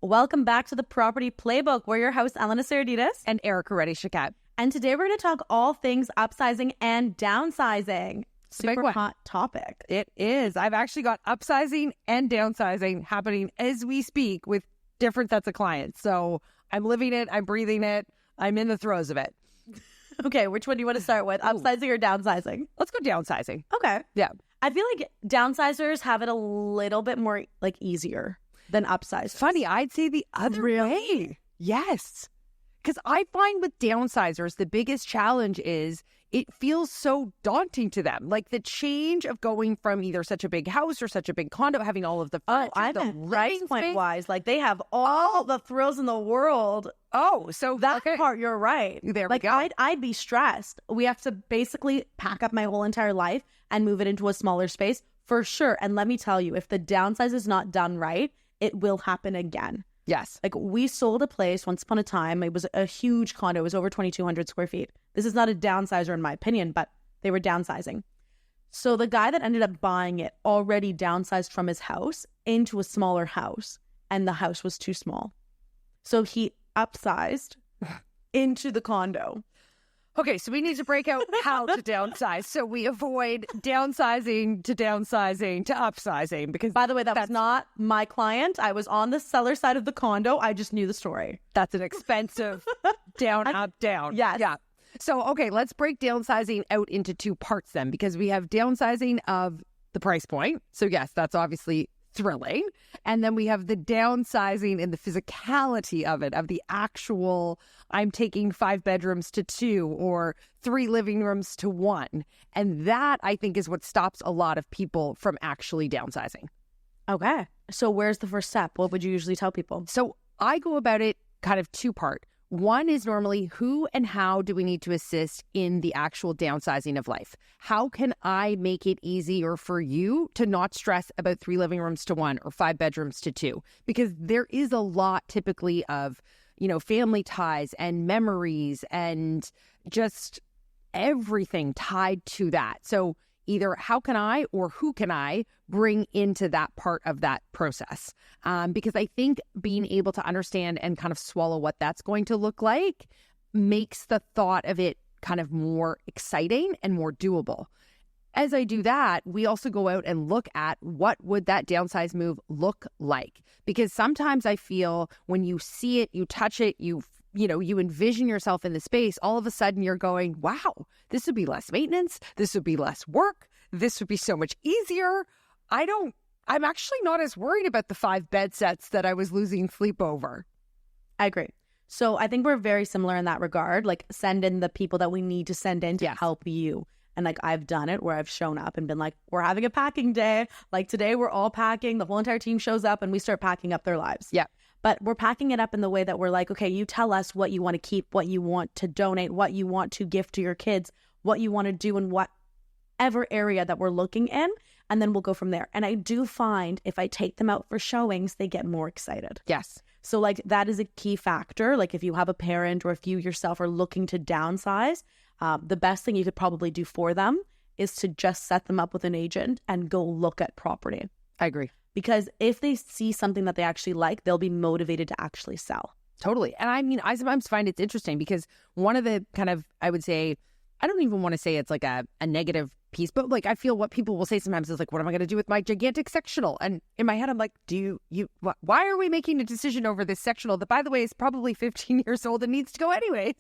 Welcome back to the Property Playbook. We're your hosts, Elena Saraditas and Erica Reddy-Shakat. And today we're going to talk all things upsizing and downsizing. Super hot topic. It is. I've actually got upsizing and downsizing happening as we speak with different sets of clients. So I'm living it. I'm breathing it. I'm in the throes of it. Okay, which one do you want to start with? Upsizing or downsizing? Let's go downsizing. Okay. Yeah. I feel like downsizers have it a little bit more easier than upsizers. Funny, I'd say the other way. Yes. Because I find with downsizers, the biggest challenge is it feels so daunting to them. Like the change of going from either such a big house or such a big condo, having all of the furniture, I meant price point wise. Like they have all the thrills in the world. Oh, so that part, you're right. There we go. I'd be stressed. We have to basically pack up my whole entire life and move it into a smaller space for sure. And let me tell you, if the downsize is not done right, it will happen again. Yes. Like we sold a place once upon a time. It was a huge condo. It was over 2,200 square feet. This is not a downsizer in my opinion, but they were downsizing. So the guy that ended up buying it already downsized from his house into a smaller house, and the house was too small. So he upsized into the condo. Okay, so we need to break out how to downsize so we avoid downsizing to upsizing. Because, by the way, that's not my client. I was on the seller side of the condo. I just knew the story. That's an expensive down, up, down. Yes. Yeah. So, okay, let's break downsizing out into two parts then, because we have downsizing of the price point. So, yes, that's obviously thrilling. And then we have the downsizing and the physicality of it, of the actual, I'm taking 5 bedrooms to 2 or 3 living rooms to 1. And that, I think, is what stops a lot of people from actually downsizing. Okay. So where's the first step? What would you usually tell people? So I go about it kind of two-part. One is normally who and how do we need to assist in the actual downsizing of life? How can I make it easier for you to not stress about 3 living rooms to 1 or 5 bedrooms to 2? Because there is a lot typically of, family ties and memories and just everything tied to that. So either how can I or who can I bring into that part of that process? Because I think being able to understand and kind of swallow what that's going to look like makes the thought of it kind of more exciting and more doable. As I do that, we also go out and look at what would that downsize move look like? Because sometimes I feel when you see it, you touch it, you envision yourself in the space, all of a sudden you're going, wow, this would be less maintenance. This would be less work. This would be so much easier. I'm actually not as worried about the 5 bed sets that I was losing sleep over. I agree. So I think we're very similar in that regard. Like send in the people that we need to send in to help you. And I've done it where I've shown up and been like, we're having a packing day. Like today we're all packing. The whole entire team shows up and we start packing up their lives. Yeah. But we're packing it up in the way that we're like, okay, you tell us what you want to keep, what you want to donate, what you want to gift to your kids, what you want to do in whatever area that we're looking in. And then we'll go from there. And I do find if I take them out for showings, they get more excited. Yes. So that is a key factor. Like if you have a parent or if you yourself are looking to downsize, the best thing you could probably do for them is to just set them up with an agent and go look at property. I agree. Because if they see something that they actually like, they'll be motivated to actually sell. Totally. And I sometimes find it's interesting because one of the kind of, I would say, I don't even want to say it's like a negative piece, but I feel what people will say sometimes is like, what am I going to do with my gigantic sectional? And in my head, I'm like, why are we making a decision over this sectional that, by the way, is probably 15 years old and needs to go anyways?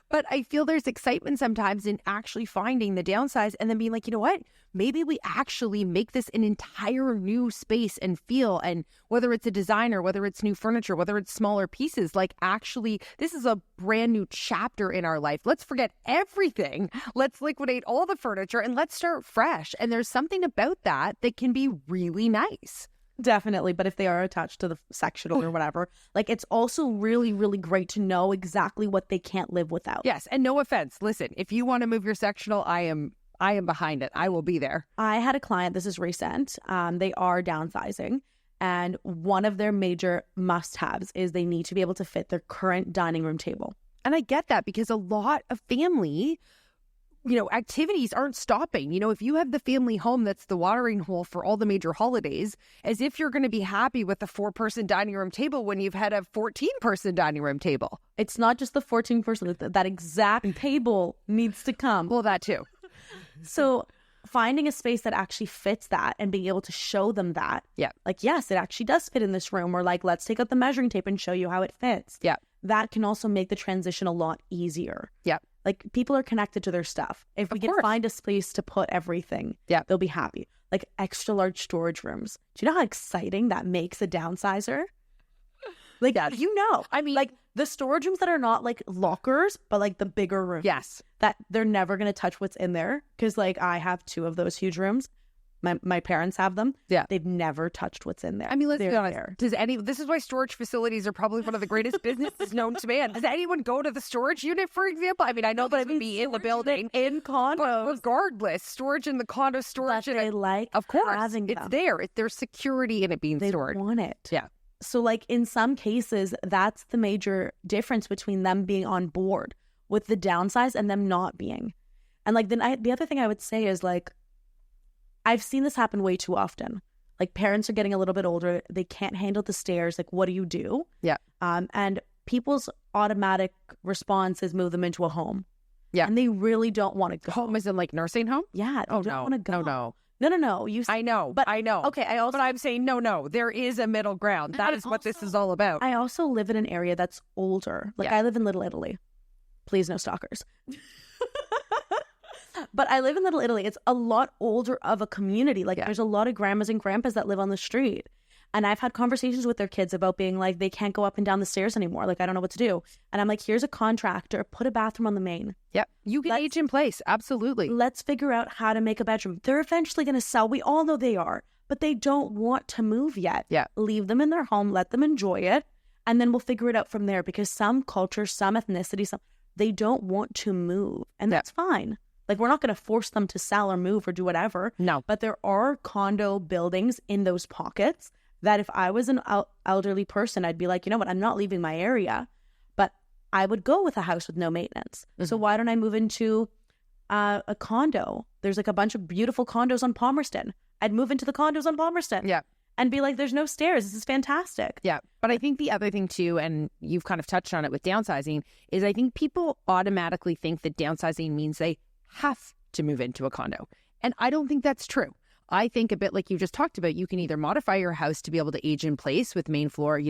But I feel there's excitement sometimes in actually finding the downsize and then being like, you know what? Maybe we actually make this an entire new space and feel, and whether it's a designer, whether it's new furniture, whether it's smaller pieces, actually, this is a brand new chapter in our life. Let's forget everything. Let's liquidate all the furniture and let's start fresh. And there's something about that can be really nice. Definitely. But if they are attached to the sectional or whatever, it's also really, really great to know exactly what they can't live without. Yes. And no offense. Listen, if you want to move your sectional, I am behind it. I will be there. I had a client, this is recent. They are downsizing. And one of their major must-haves is they need to be able to fit their current dining room table. And I get that because a lot of family activities aren't stopping. If you have the family home that's the watering hole for all the major holidays, as if you're going to be happy with a 4-person dining room table when you've had a 14-person dining room table. It's not just the 14-person, that exact table needs to come. Well, that too. So finding a space that actually fits that and being able to show them that. Yeah. Like, yes, it actually does fit in this room. Or like, let's take out the measuring tape and show you how it fits. Yeah. That can also make the transition a lot easier. Yeah. Like, people are connected to their stuff. If we can find a space to put everything, they'll be happy. Like extra large storage rooms. Do you know how exciting that makes a downsizer? Like, I mean, like the storage rooms that are not like lockers, but like the bigger rooms. Yes. That they're never going to touch what's in there. Because like I have 2 of those huge rooms. My parents have them. Yeah. They've never touched what's in there. I mean, let's be honest. There. This is why storage facilities are probably one of the greatest businesses known to man. Does anyone go to the storage unit, for example? I mean, I know that it would be in the building. In condos. But regardless, storage in the condo, storage But they like of course, having them. it's there. There's security in it being stored. They want it. Yeah. So like in some cases, that's the major difference between them being on board with the downsize and them not being. And like the other thing I would say is like, I've seen this happen way too often. Like parents are getting a little bit older. They can't handle the stairs. Like, what do you do? Yeah. And people's automatic response is move them into a home. Yeah. And they really don't want to go. Home is in like nursing home? Yeah. They don't want to go. No. No. I know. But I know. Okay. But I'm saying no. There is a middle ground. That is what this is all about. I also live in an area that's older. Like I live in Little Italy. Please, no stalkers. But I live in Little Italy. It's a lot older of a community. Like there's a lot of grandmas and grandpas that live on the street. And I've had conversations with their kids about being like, they can't go up and down the stairs anymore. Like, I don't know what to do. And I'm like, here's a contractor. Put a bathroom on the main. Yep. You can age in place. Absolutely. Let's figure out how to make a bedroom. They're eventually going to sell. We all know they are. But they don't want to move yet. Yeah. Leave them in their home. Let them enjoy it. And then we'll figure it out from there. Because some cultures, some ethnicity, they don't want to move. And that's fine. Like, we're not going to force them to sell or move or do whatever. No. But there are condo buildings in those pockets that if I was an elderly person, I'd be like, you know what, I'm not leaving my area, but I would go with a house with no maintenance. Mm-hmm. So why don't I move into a condo? There's like a bunch of beautiful condos on Palmerston. I'd move into the condos on Palmerston. Yeah. And be like, there's no stairs. This is fantastic. Yeah. But I think the other thing too, and you've kind of touched on it with downsizing, is I think people automatically think that downsizing means they have to move into a condo. And I don't think that's true. I think a bit like you just talked about, you can either modify your house to be able to age in place with main floor,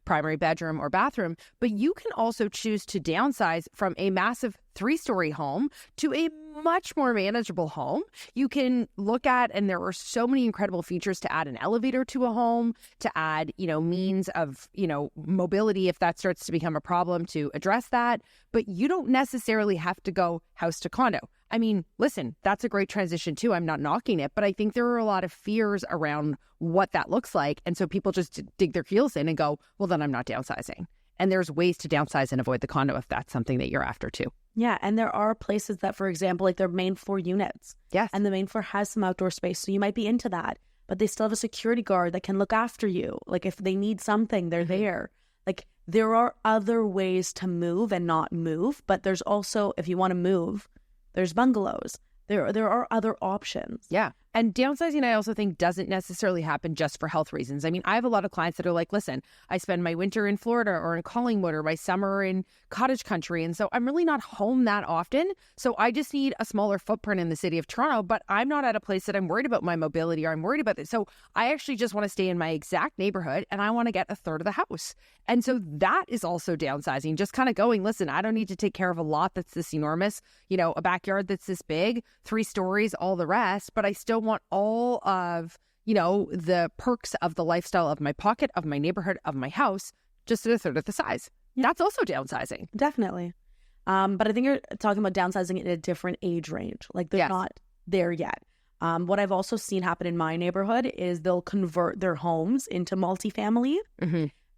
primary bedroom or bathroom, but you can also choose to downsize from a massive 3-story home to a much more manageable home. You can look at, and there are so many incredible features to add an elevator to a home, to add, means of, mobility if that starts to become a problem to address that. But you don't necessarily have to go house to condo. I mean, listen, that's a great transition too. I'm not knocking it, but I think there are a lot of fears around what that looks like. And so people just dig their heels in and go, well, then I'm not downsizing. And there's ways to downsize and avoid the condo if that's something that you're after too. Yeah. And there are places that, for example, like they're main floor units. Yes. And the main floor has some outdoor space. So you might be into that, but they still have a security guard that can look after you. Like if they need something, they're there. Like there are other ways to move and not move, but there's also, if you want to move, there's bungalows. There are other options. Yeah. And downsizing, I also think, doesn't necessarily happen just for health reasons. I mean, I have a lot of clients that are like, listen, I spend my winter in Florida or in Collingwood or my summer in cottage country. And so I'm really not home that often. So I just need a smaller footprint in the city of Toronto, but I'm not at a place that I'm worried about my mobility or I'm worried about this. So I actually just want to stay in my exact neighborhood and I want to get a third of the house. And so that is also downsizing, just kind of going, listen, I don't need to take care of a lot that's this enormous, a backyard that's this big, 3 stories, all the rest, but I still want all of, the perks of the lifestyle of my pocket, of my neighborhood, of my house, just at a third of the size. Yeah. That's also downsizing. Definitely. But I think you're talking about downsizing in a different age range. Like they're not there yet. What I've also seen happen in my neighborhood is they'll convert their homes into multifamily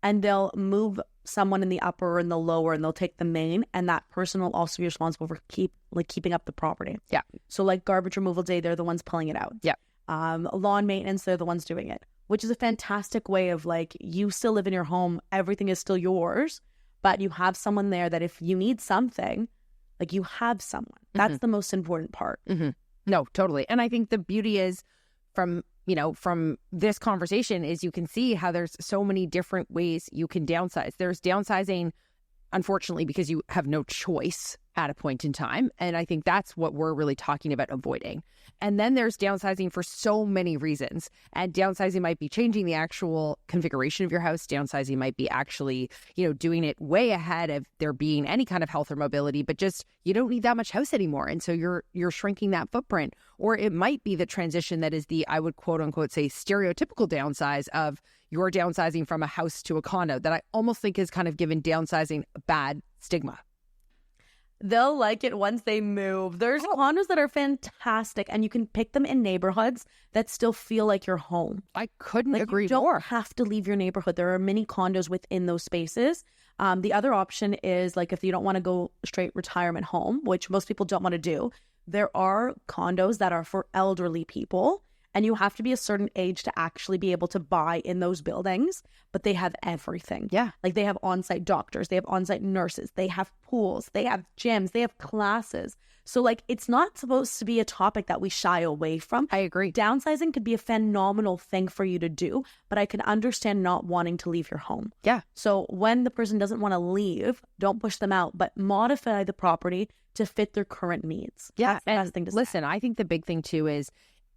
and they'll move someone in the upper and the lower and they'll take the main and that person will also be responsible for keeping up the property. Yeah. So like garbage removal day, they're the ones pulling it out. Yeah. Lawn maintenance, they're the ones doing it, which is a fantastic way of like, you still live in your home. Everything is still yours, but you have someone there that if you need something, Like you have someone. That's the most important part. No, totally. And I think the beauty is from this conversation is you can see how there's so many different ways you can downsize. There's downsizing, unfortunately, because you have no choice at a point in time. And I think that's what we're really talking about avoiding. And then there's downsizing for so many reasons. And downsizing might be changing the actual configuration of your house. Downsizing might be actually, doing it way ahead of there being any kind of health or mobility, but just you don't need that much house anymore. And so you're shrinking that footprint. Or it might be the transition that is I would quote unquote say stereotypical downsize of you're downsizing from a house to a condo that I almost think is kind of given downsizing a bad stigma. They'll like it once they move. There's condos that are fantastic, and you can pick them in neighborhoods that still feel like your home. I couldn't agree more. You don't more. have to leave your neighborhood. There are many condos within those spaces. The other option is like if you don't want to go straight retirement home, which most people don't want to do, there are condos that are for elderly people. And you have to be a certain age to actually be able to buy in those buildings, but they have everything. Yeah. Like they have on-site doctors, they have on-site nurses, they have pools, they have gyms, they have classes. So like it's not supposed to be a topic that we shy away from. I agree. Downsizing could be a phenomenal thing for you to do, but I can understand not wanting to leave your home. Yeah. So when the person doesn't want to leave, don't push them out, but modify the property to fit their current needs. Yeah. That's the best thing to say. Listen, I think the big thing too is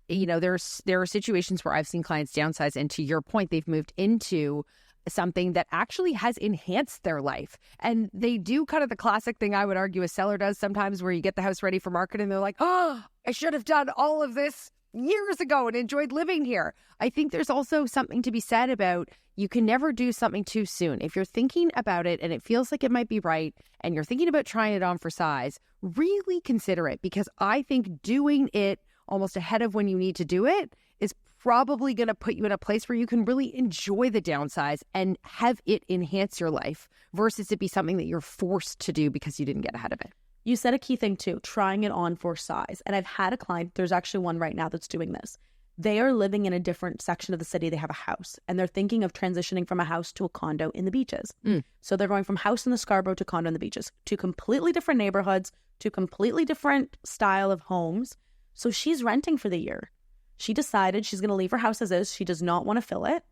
there are situations where I've seen clients downsize, and to your point, they've moved into something that actually has enhanced their life. And they do kind of the classic thing I would argue a seller does sometimes, where you get the house ready for market and they're like, oh, I should have done all of this years ago and enjoyed living here. I think there's also something to be said about you can never do something too soon. If you're thinking about it and it feels like it might be right and you're thinking about trying it on for size, really consider it, because I think doing it almost ahead of when you need to do it is probably going to put you in a place where you can really enjoy the downsize and have it enhance your life versus it be something that you're forced to do because you didn't get ahead of it. You said a key thing too, trying it on for size. And I've had a client, there's actually one right now that's doing this. They are living in a different section of the city. They have a house and they're thinking of transitioning from a house to a condo in the beaches. So they're going from house in the Scarborough to condo in the beaches, two completely different neighborhoods, two completely different style of homes. So she's renting for the year. She decided she's going to leave her house as is. She does not want to fill it.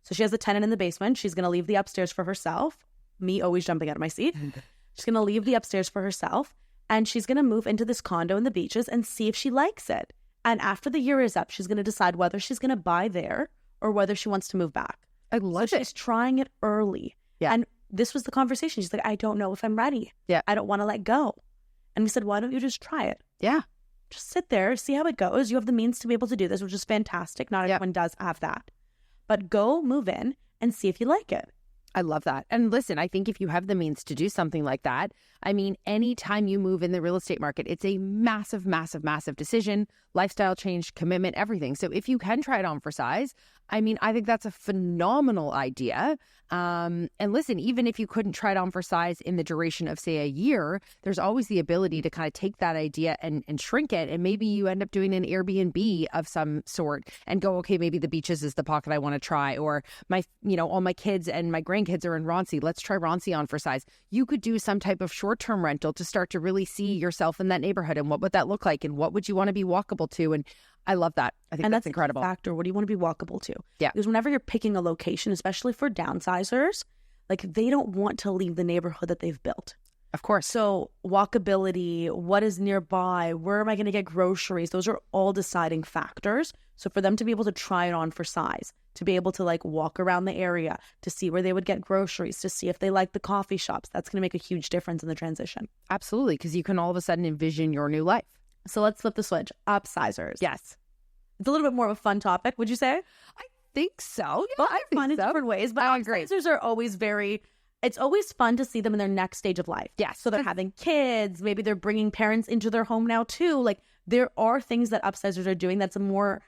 So she has a tenant in the basement. She's going to leave the upstairs for herself. Me always jumping out of my seat. She's going to leave the upstairs for herself. And she's going to move into this condo in the beaches and see if she likes it. And after the year is up, she's going to decide whether she's going to buy there or whether she wants to move back. I love it. She's trying it early. Yeah. And this was the conversation. She's like, I don't know if I'm ready. Yeah. I don't want to let go. And we said, why don't you just try it? Yeah. Just sit there, see how it goes. You have the means to be able to do this, which is fantastic. Not everyone does have that. But go move in and see if you like it. I love that. And listen, I think if you have the means to do something like that, I mean, anytime you move in the real estate market, it's a massive, massive, massive decision, lifestyle change, commitment, everything. So if you can try it on for size, I mean, I think that's a phenomenal idea. And listen, even if you couldn't try it on for size in the duration of, say, a year, there's always the ability to kind of take that idea and shrink it. And maybe you end up doing an Airbnb of some sort and go, okay, maybe the beaches is the pocket I want to try. Or all my kids and my grandkids are in Roncy. Let's try Roncy on for size. You could do some type of short-term rental to start to really see yourself in that neighborhood and what would that look like and what would you want to be walkable to. And I love that. I think that's incredible. And that's a factor. What do you want to be walkable to? Yeah. Because whenever you're picking a location, especially for downsizers, like they don't want to leave the neighborhood that they've built. Of course. So walkability, what is nearby, where am I going to get groceries? Those are all deciding factors. So for them to be able to try it on for size, to be able to like walk around the area, to see where they would get groceries, to see if they like the coffee shops, that's going to make a huge difference in the transition. Absolutely. Because you can all of a sudden envision your new life. So let's flip the switch. Upsizers. Yes. It's a little bit more of a fun topic, would you say? I think so. Yeah, Well, I think fun in so. different ways, but I agree. upsizers are always it's always fun to see them in their next stage of life. Yeah. So they're having kids. Maybe they're bringing parents into their home now too. Like there are things that upsizers are doing that's a more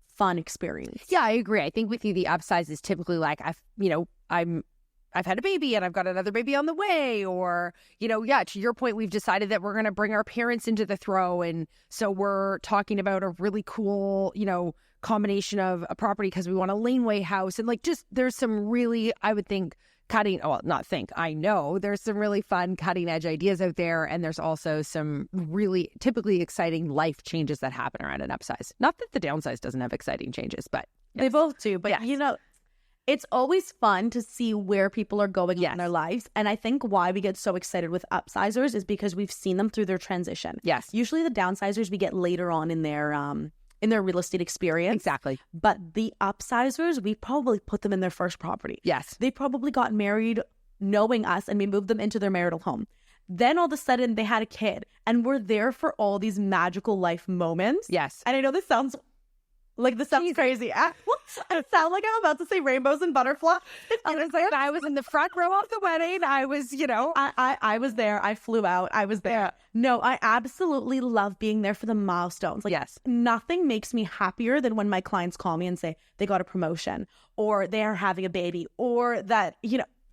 fun experience. Yeah, I agree. I think with you, the upsize is typically like, I've had a baby and I've got another baby on the way, or, to your point, we've decided that we're going to bring our parents into the throw. And so we're talking about a really cool, combination of a property because we want a laneway house. And like, just there's some really, I would think, I know there's some really fun cutting edge ideas out there. And there's also some really typically exciting life changes that happen around an upsize. Not that the downsize doesn't have exciting changes, but they both do. But it's always fun to see where people are going in their lives. And I think why we get so excited with upsizers is because we've seen them through their transition. Yes. Usually the downsizers we get later on in their real estate experience. Exactly. But the upsizers, we probably put them in their first property. Yes. They probably got married knowing us and we moved them into their marital home. Then all of a sudden they had a kid and we're there for all these magical life moments. Yes. And I know this sounds crazy. I sound like I'm about to say rainbows and butterflies. I was in the front row of the wedding. I was, I was there. I flew out. I was there. Yeah. No, I absolutely love being there for the milestones. Yes. Nothing makes me happier than when my clients call me and say they got a promotion or they're having a baby or that,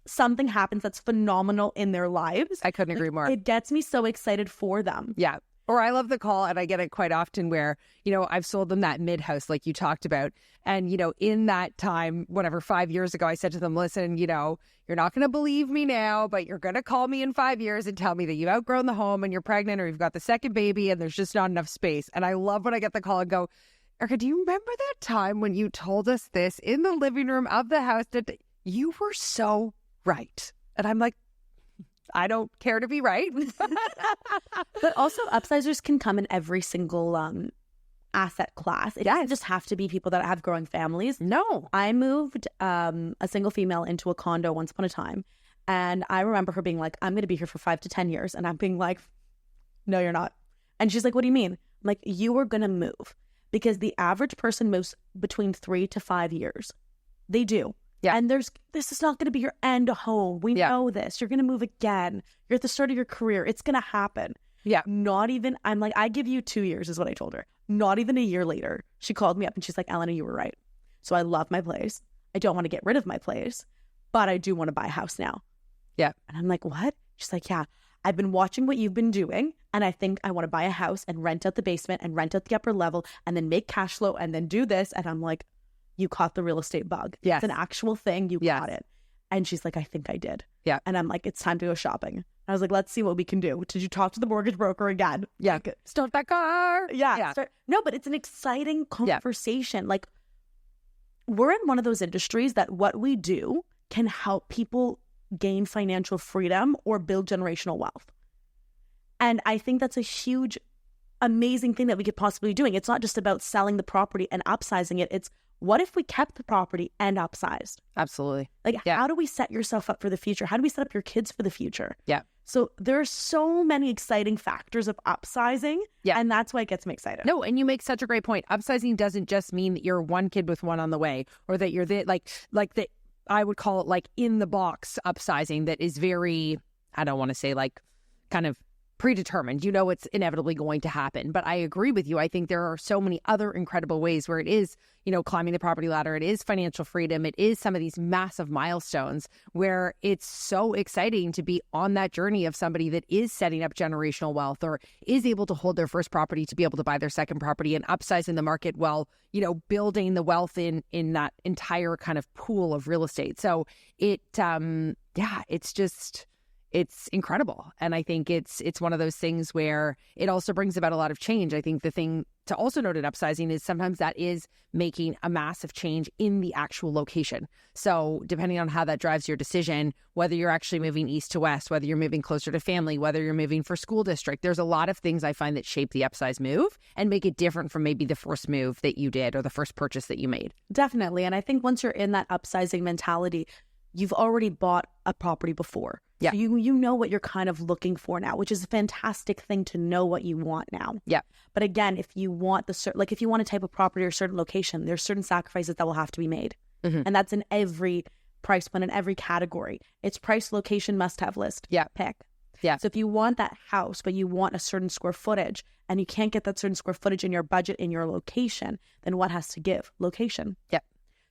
something happens that's phenomenal in their lives. I couldn't agree more. It gets me so excited for them. Yeah. Or I love the call, and I get it quite often where, I've sold them that mid-house like you talked about. And, in that time, 5 years ago, I said to them, listen, you're not going to believe me now, but you're going to call me in 5 years and tell me that you've outgrown the home and you're pregnant or you've got the second baby and there's just not enough space. And I love when I get the call and go, Erica, do you remember that time when you told us this in the living room of the house that you were so right? And I'm like, I don't care to be right. But also upsizers can come in every single asset class. It doesn't just have to be people that have growing families. No. I moved a single female into a condo once upon a time. And I remember her being like, I'm going to be here for 5 to 10 years. And I'm being like, no, you're not. And she's like, what do you mean? I'm like, you are going to move. Because the average person moves between 3 to 5 years. They do. Yeah. And this is not going to be your end home. We know this. You're going to move again. You're at the start of your career. It's going to happen. Yeah. I'm like, I give you 2 years is what I told her. Not even a year later, she called me up and she's like, Elena, you were right. So I love my place. I don't want to get rid of my place, but I do want to buy a house now. Yeah. And I'm like, what? She's like, yeah, I've been watching what you've been doing. And I think I want to buy a house and rent out the basement and rent out the upper level and then make cash flow and then do this. And I'm like, you caught the real estate bug. Yes. It's an actual thing. You got it. And she's like, I think I did. Yeah. And I'm like, it's time to go shopping. I was like, let's see what we can do. Did you talk to the mortgage broker again? Yeah. Like, start that car. Yeah. No, but it's an exciting conversation. Yeah. Like, we're in one of those industries that what we do can help people gain financial freedom or build generational wealth. And I think that's a huge, amazing thing that we could possibly be doing. It's not just about selling the property and upsizing it. It's what if we kept the property and upsized? Absolutely. Like, how do we set yourself up for the future? How do we set up your kids for the future? Yeah. So there are so many exciting factors of upsizing. Yeah. And that's why it gets me excited. No, and you make such a great point. Upsizing doesn't just mean that you're one kid with one on the way or that you're like the, I would call it like in the box upsizing that is very, I don't want to say like kind of predetermined. It's inevitably going to happen. But I agree with you. I think there are so many other incredible ways where it is, climbing the property ladder. It is financial freedom. It is some of these massive milestones where it's so exciting to be on that journey of somebody that is setting up generational wealth or is able to hold their first property to be able to buy their second property and upsize in the market while, building the wealth in that entire kind of pool of real estate. So it's incredible. And I think it's one of those things where it also brings about a lot of change. I think the thing to also note at upsizing is sometimes that is making a massive change in the actual location. So depending on how that drives your decision, whether you're actually moving east to west, whether you're moving closer to family, whether you're moving for school district, there's a lot of things I find that shape the upsize move and make it different from maybe the first move that you did or the first purchase that you made. Definitely. And I think once you're in that upsizing mentality, you've already bought a property before. Yeah. So you know what you're kind of looking for now, which is a fantastic thing to know what you want now. Yeah. But again, if you want if you want a type of property or a certain location, there's certain sacrifices that will have to be made. Mm-hmm. And that's in every price point, in every category. It's price, location, must-have list. Yeah. Pick. Yeah. So if you want that house, but you want a certain square footage and you can't get that certain square footage in your budget in your location, then what has to give? Location. Yeah.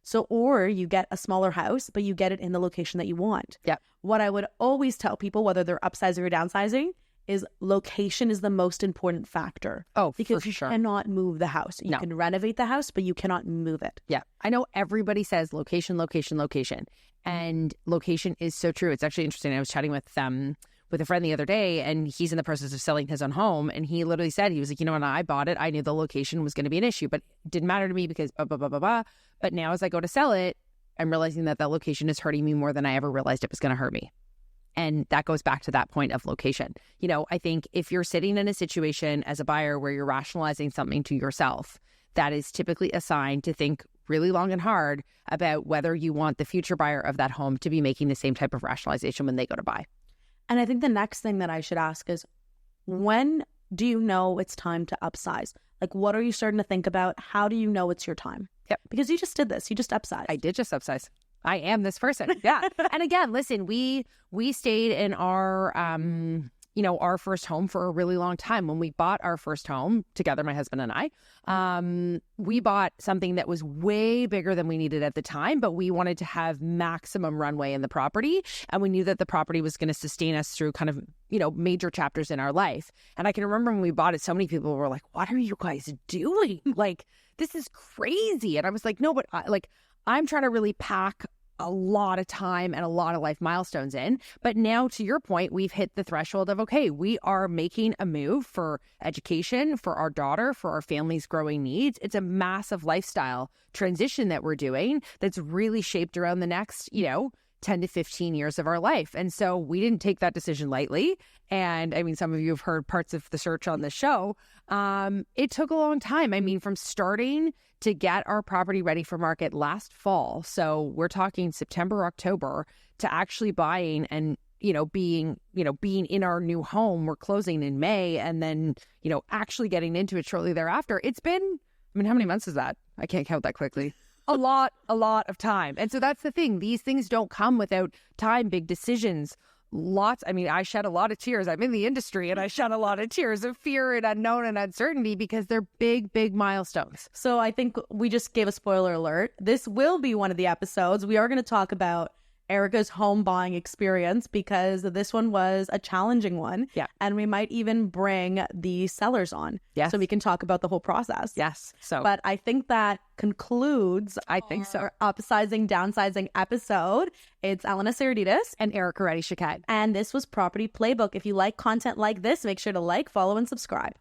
So, or you get a smaller house, but you get it in the location that you want. Yeah. What I would always tell people, whether they're upsizing or downsizing, is location is the most important factor. Oh, because for you sure. cannot move the house. You No. can renovate the house, but you cannot move it. Yeah. I know everybody says location, location, location. And location is so true. It's actually interesting. I was chatting with a friend the other day, and he's in the process of selling his own home. And he literally said, he was like, when I bought it, I knew the location was going to be an issue, but it didn't matter to me because blah, blah, blah, blah, blah. But now as I go to sell it, I'm realizing that location is hurting me more than I ever realized it was going to hurt me. And that goes back to that point of location. I think if you're sitting in a situation as a buyer where you're rationalizing something to yourself, that is typically a sign to think really long and hard about whether you want the future buyer of that home to be making the same type of rationalization when they go to buy. And I think the next thing that I should ask is, when do you know it's time to upsize? Like, what are you starting to think about? How do you know it's your time? Yep. Because you just did this. You just upsized. I did just upsize. I am this person. Yeah. And again, listen, we stayed in our, our first home for a really long time. When we bought our first home together, my husband and I, we bought something that was way bigger than we needed at the time, but we wanted to have maximum runway in the property. And we knew that the property was going to sustain us through kind of, major chapters in our life. And I can remember when we bought it, so many people were like, what are you guys doing? Like, this is crazy. And I was like, no, but I'm trying to really pack a lot of time and a lot of life milestones in. But now, to your point, we've hit the threshold of, okay, we are making a move for education, for our daughter, for our family's growing needs. It's a massive lifestyle transition that we're doing that's really shaped around the next, 10 to 15 years of our life. And so we didn't take that decision lightly. And I mean, some of you have heard parts of the search on the show. It took a long time. I mean, from starting to get our property ready for market last fall. So we're talking September, October, to actually buying and, being in our new home. We're closing in May, and then, actually getting into it shortly thereafter. It's been, how many months is that? I can't count that quickly. A lot of time. And so that's the thing. These things don't come without time, big decisions. I shed a lot of tears. I'm in the industry, and I shed a lot of tears of fear and unknown and uncertainty because they're big, big milestones. So I think we just gave a spoiler alert. This will be one of the episodes. We are going to talk about Erica's home buying experience because this one was a challenging one. Yeah. And we might even bring the sellers on. Yes. So we can talk about the whole process. Yes. But I think that concludes our upsizing, downsizing episode. It's Elena Saradides and Erica Reddy-Shakad. And this was Property Playbook. If you like content like this, make sure to like, follow, and subscribe.